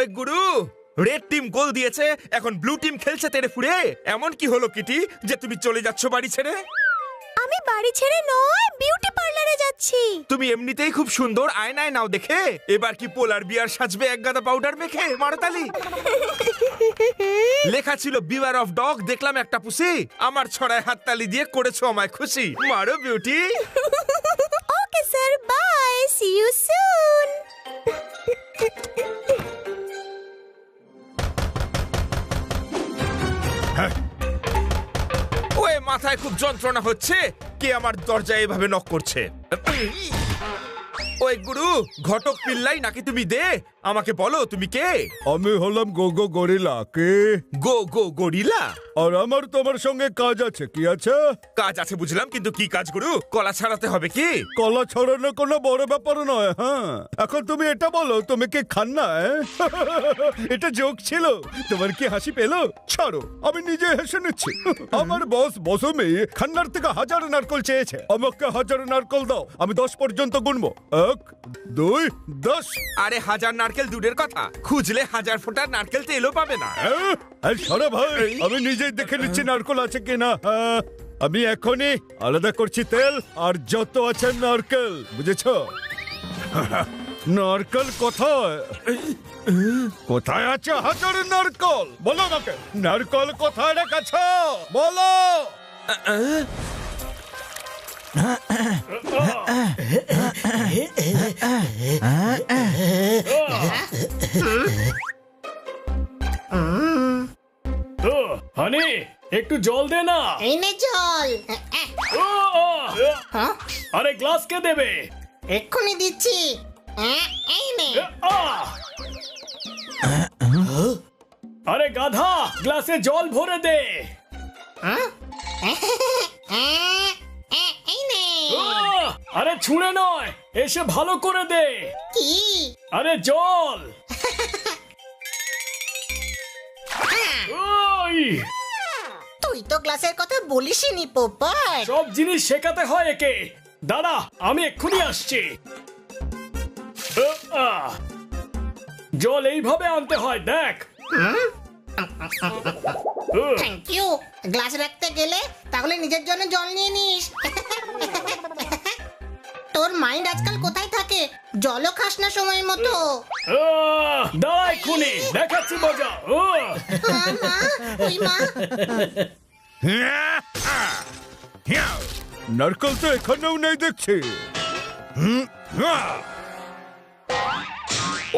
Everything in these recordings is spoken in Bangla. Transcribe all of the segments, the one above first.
ওই গুরু, রেড টিম গোল দিয়েছে, এখন ব্লু টিম খেলছে তেড়ে ফুড়ে। এমন কি হলো কিটি যে তুমি চলে যাচ্ছ বাড়ি ছেড়ে? আমি বাড়ি ছেড়ে নয়, বিউটি পার্লারে যাচ্ছি। তুমি এমনিতেই খুব সুন্দর, আয়নায় নাও দেখে। এবার কি পোলার বিয়ার সাজবে এক গাদা পাউডার মেখে? মারতালি। লেখা ছিল বিওয়ার অফ ডগ, দেখলাম একটা পুষি। আমার ছড়ায় হাততালি দিয়ে করেছো আমায় খুশি। মারো beauty. Okay sir, bye, see you soon. ওই মাথায় খুব যন্ত্রণা হচ্ছে, কে আমার দরজায় এভাবে নক করছে? ওই গুরু, ঘটক পিল্লাই নাকি তুমি? দে আমাকে বলো তুমি কে? আমি হলাম গোগো গরিলা। কে? গো গো গরিলা? আর আমার তোমার সঙ্গে কাজ আছে। কি আছে? কাজ আছে বুঝলাম, কিন্তু কি কাজ গুরু? কলা ছাড়াতে হবে কি? কলা ছড়ানো কোনো বড় ব্যাপার নয়। হ্যাঁ, এখন তুমি এটা বলো, তুমি কি খান্না? এটা জোক ছিল, তোমার কি হাসি পেলো? ছাড়ো, আমি নিজে হেসে নিচ্ছি। আমার বস বসমি খান্নার থেকে 1000 নারকল চেয়েছে। আমাকে 1000 নারকল দাও, আমি 10 পর্যন্ত গুনবো। 1 2 10। আরে 1000 নারকেল দূরের কথা, খুঁজলে 1000 ফোঁটার নারকেল তেলও পাবে না। আর সারা ভাই, আমি নিজেই দেখে নিচ্ছি নারকল আছে কিনা। আমি এখনই আলাদা করছি তেল আর যত আছে নারকেল, বুঝেছো? নারকেল কোথায়? কোথায় আছে 1000 নারকল? বলো আমাকে, নারকল কোথায় রেখেছ? বলো। হানি, একটু জল দে না। এই নে জল। ও, ও, হ্যাঁ, আরে গ্লাস কে দেবে? এক্ষুনি দিচ্ছি। এই নে। আরে গাধা, গ্লাসে জল ভরে দে। হ্যাঁ? এই নে। ও, আরে ছুঁড়ে নয়, এসে ভালো করে দে। কি? আরে জল। ওই, তুই তো ক্লাসের কথা বলিসনি পোপট। সব জিনিস শেখাতে হয় একে। দাঁড়া, আমি এক্ষুনি আসছি। জল এইভাবে আনতে হয়, দেখ। Thank you. গ্লাস রাখতে গেলে তাহলে নিজের জন্য জল নিয়ে নিস। তোর মাইন্ড আজকাল কোথায় থাকে? জলও খাস না সময় মতো। দাঁড়া, এক্ষুনি দেখাচ্ছি মজা। মা, ওই মা। নারকল তো এখানেও নেই দেখছি।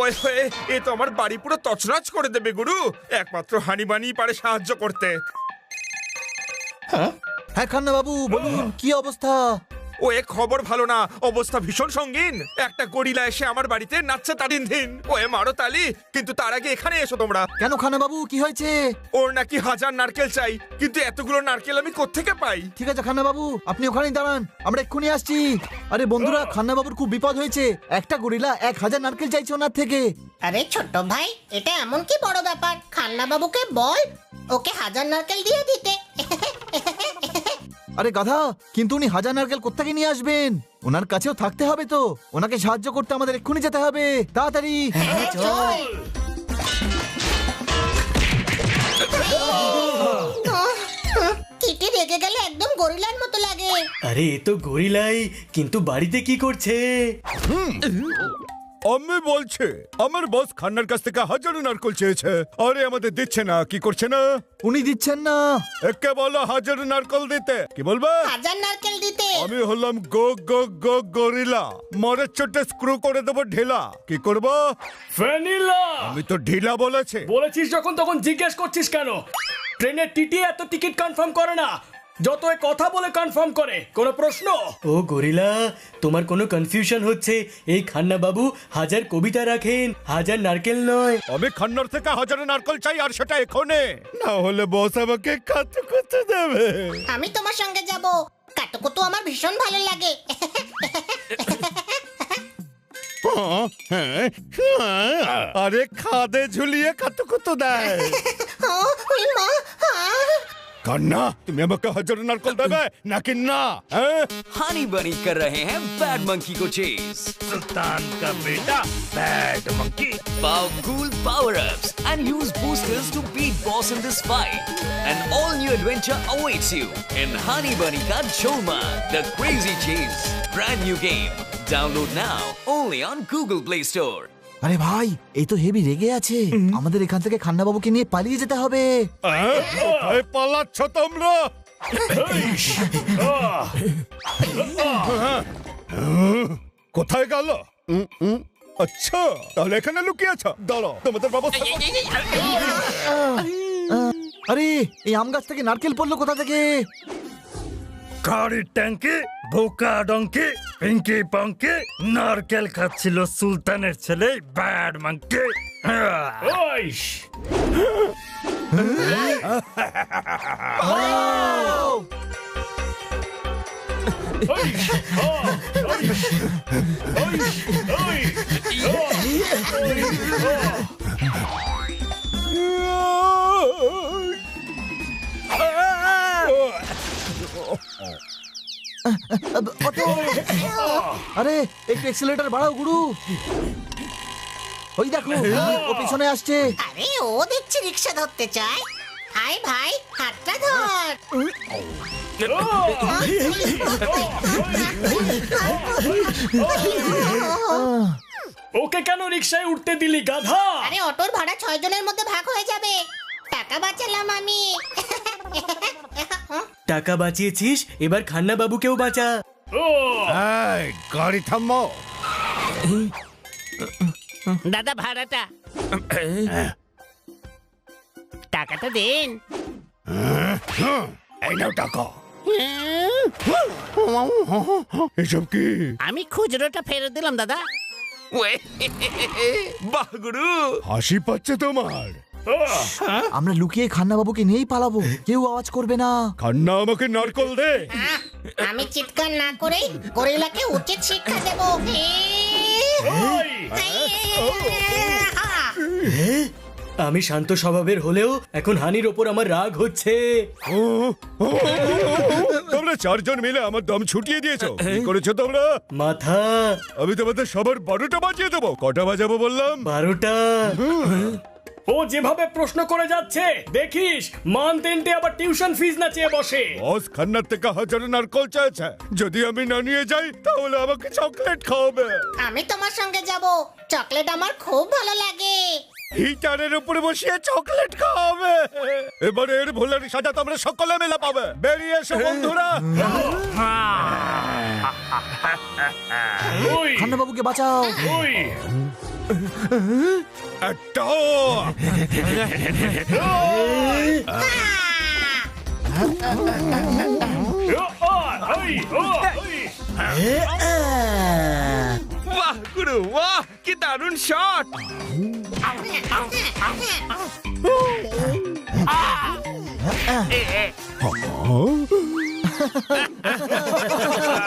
ওই হয়ে, এ তো আমার বাড়ি পুরো তছনছ করে দেবে গুরু। একমাত্র হানিবানি পারে সাহায্য করতে। হ্যাঁ খান্না বাবু, বলুন কি অবস্থা? ও এ খবর ভালো না, অবস্থা ভীষণ সঙ্গীন। একটা গরিলা এসে আমার বাড়িতে নাচছে তারিন দিন। ওয়ে মারো তালি, কিন্তু তার আগে এখানে এসো তোমরা। কেন খান্না বাবু, কি হয়েছে? ওর নাকি 1000 নারকেল চাই, কিন্তু এতগুলো নারকেল আমি কোত্থেকে পাই? ঠিক আছে খান্না বাবু, আপনি ওখানেই দাঁড়ান, আমরা এক্ষুনি আসছি। আরে বন্ধুরা, খান্না বাবুর খুব বিপদ হয়েছে। একটা গরিলা 1000 নারকেল চাইছে ওনার থেকে। আরে ছোট ভাই, এটা এমন কি বড় ব্যাপার? খান্না বাবুকে বল ওকে 1000 নারকেল দিয়ে দিতে। আরে গাধা, কিন্তু উনি 1000 নারকেল কোত্থেকে নিয়ে আসবেন? ওনার কাছেও থাকতে হবে তো। ওনাকে সাহায্য করতে আমাদের এক্ষুনি যেতে হবে, তাড়াতাড়ি। চল। কিটি রেগে গেলে একদম গরিলার মতো লাগে। আরে এ তো গরিলাই, কিন্তু বাড়িতে কি করছে? আমি বলছি, আমার বস খান্নার কাছ থেকে 1000 নারকল চেয়েছে, আরে আমাদের দিচ্ছে না। কি করছে না? উনি দিচ্ছেন না। একে বলো 1000 নারকল দিতে। কি বলবে? 1000 নারকেল দিতে। আমি হলাম গো গো গো গরিলা, মরের চোটে স্ক্রু করে দেবো ঢিলা। কি করব? ভ্যানিলা। আমি তো ঢিলা বলেছি। বলেছিস যখন, তখন জিজ্ঞেস করছিস কেন? ট্রেনের টিটি এত টিকিট কনফার্ম করে না, যত কথা বলে কনফার্ম করে। কোনো প্রশ্ন? ও গরিলা, তোমার কোনো কনফিউশন হচ্ছে। এই খান্না বাবু 1000 কবিতা রাখেন, 1000 নারকেল নয়। আমি খান্নার থেকে 1000 নারকল চাই, আর সেটা এখনে, না হলে বস আমাকে কাতু করতে দেবে। আমি তোমার সঙ্গে যাব। কাতুকুতু আমার ভীষণ ভালো লাগে। আরে খাদে ঝুলিয়ে কাতু কুতু দেয়। ওই মা। কান্না তুমি আমাকে হাজার নারকল দেবে নাকি না হ্যাঁ? हनी बनी कर रहे हैं बैड मंकी को चेज सुल्तान का बेटा bad monkey Powerful power-ups and use boosters to beat boss in this fight. An all-new adventure awaits you in Honey Bunny Ka Cholma, the Crazy Chase. Brand new game. Download now only on Google Play Store. আরে ভাই এই তো হেভি রেগে আছে আমাদের এখান থেকে খান্না বাবুকে নিয়ে পালিয়ে যেতে হবে কোথায় পালাচ্ছ তোমরা কোথায় গেল আচ্ছা তাহলে এখানে লুকিয়ে আছো দাঁড়াও তোমাদের ব্যবস্থা করছি। আরে এই আম গাছ থেকে নারকেল পড়লো কোথা থেকে গাড়ির ট্যাঙ্কি বোকা ডঙ্কি পিঙ্কি পঙ্কি নারকেল খাচ্ছিল সুলতানের ছেলে ব্যাড মাঙ্কি ওইস আরে একটু এক্সেলেটর বাড়াও গুরু ওই দেখো ও পিছনে আসছে আরে ও দেখছি রিক্সা ধরতে চায় আয় ভাই হাতটা ধর ওকে কেন রিকশায় উঠতে দিলি গাধা? আরে অটোর ভাড়া 6 জনের মধ্যে ভাগ হয়ে যাবে টাকা বাঁচালাম আমি টাকা বাঁচিয়েছিস, এবার খান্না বাবুকেও বাঁচা। এই, গাড়ি থামাও দাদা ভাড়াটা টাকাটা দেন। এই নাও টাকা এসব কি আমি খুচরোটা ফেরত দিলাম দাদা। বাহ গুরু হাসি পাচ্ছে তোমার আমরা লুকিয়ে খান্না বাবুকে নিয়েই পালাবো কেউ আওয়াজ করবে না খান্না আমাকে নারকল দে আমি চিৎকার না করেই গরিলাকে উচিত শিক্ষা দেব আমি শান্ত স্বভাবের হলেও এখন হানির ওপর আমার রাগ হচ্ছে। তোমরা চারজন মিলে আমার দম ছুটিয়ে দিয়েছো কি করেছো তোমরা মাথা আমি তোমাদের সবার 12টা বাজিয়ে দেবো কটা বাজাবো বললাম 12টা। ও যেভাবে প্রশ্ন করে যাচ্ছে দেখিস মান্থ এন্ডে আবার টিউশন ফিস না চেয়ে বসে। বস খান্নার থেকে হাজার নারকল চাইছে যদি আমি না নিয়ে যাই তাহলে আমাকে চকলেট খাওয়াবে আমি তোমার সঙ্গে যাব চকলেট আমার খুব ভালো লাগে হিটারের উপরে বসিয়ে চকলেট খাওয়াবে এবারে এর ভুলের সাজা তোমরা সকলে মিলে পাবে বেরিয়ে এসো বন্ধুরা ওই খান্না বাবুকে বাঁচাও ওই একটা বাহ গুরু বাহ কি দারুণ শট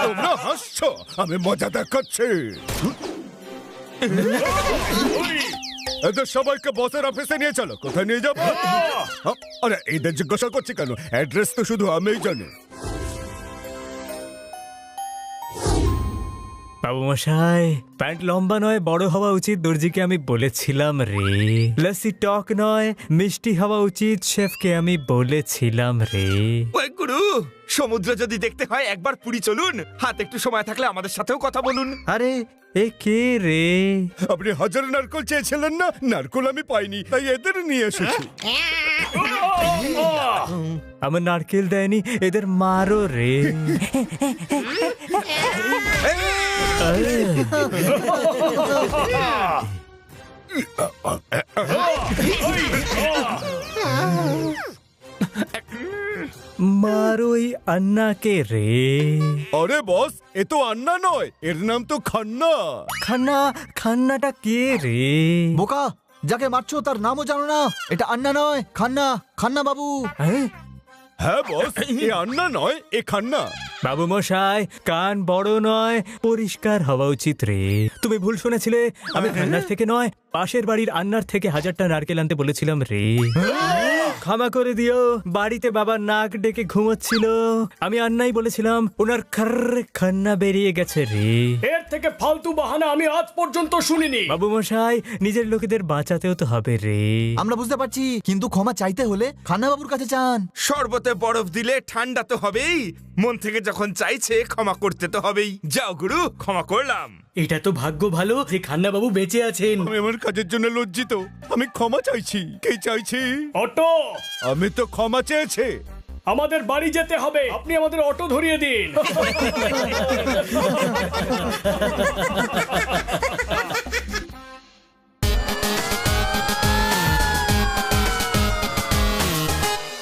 তোমরা হাসছো আমি মজা দেখাচ্ছি এদের সবাইকে বসের অফিসে নিয়ে চলো কোথায় নিয়ে যাবো আরে এদের জিজ্ঞাসা করছি কেন অ্যাড্রেস তো শুধু আমিই জানি বাবু মশাই প্যান্ট লম্বা নয় বড় হওয়া উচিত দর্জিকে আমি বলেছিলাম রে লস্যি টক নয় মিষ্টি হওয়া উচিত শেফকে আমি বলেছিলাম রে ওই গুরু সমুদ্র যদি দেখতে হয় একবার পুরী চলুন হাতে একটু সময় থাকলে আমাদের সাথেও কথা বলুন আরে এ কে রে আপনি হাজার নারকল চেয়েছিলেন না নারকল আমি পাইনি তাই এদের নিয়ে এসেছি আমার নারকেল দেয়নি এদের মারো রে মারোই আন্নাকে রে আরে বস এ তো আন্না নয় এর নাম তো খান্না খান্না খান্নাটা কে রে বোকা যাকে মারছো তার নামও জানো না এটা আন্না নয় খান্না খান্না বাবু হ্যাঁ বস এ আন্না নয় এ খান্না বাবু মশাই কান বড় নয় পরিষ্কার হওয়া উচিত রে তুমি ভুল শুনেছিলে আমি খান্নার থেকে নয় পাশের বাড়ির আন্নার থেকে 1000টা নারকেল আনতে বলেছিলাম রে ক্ষমা করে দিও, বাড়িতে বাবা নাক ডেকে ঘুমোচ্ছিল, আমি আন্নাই বলেছিলাম ওনার খান্না বেরিয়ে গেছে রে। এর থেকে ফালতু বাহানা আমি আজ পর্যন্ত শুনিনি। বাবু মশাই, নিজের লোকেদের বাঁচাতেও তো হবে রে। আমরা বুঝতে পারছি, কিন্তু ক্ষমা চাইতে হলে খান্না বাবুর কাছে চান। শরবতে বরফ দিলে ঠান্ডা তো হবেই, মন থেকে যখন চাইছে ক্ষমা করতে তো হবেই। যাও গুরু, ক্ষমা করলাম। এটা তো ভাগ্য ভালো যে খান্না বাবু বেঁচে আছেন। আমি আমার কাজের জন্য লজ্জিত, আমি ক্ষমা চাইছি। কে চাইছি? অটো, আমি তো ক্ষমা চেয়েছি। আমাদের বাড়ি যেতে হবে, আপনি আমাদের অটো ধরিয়ে দিন।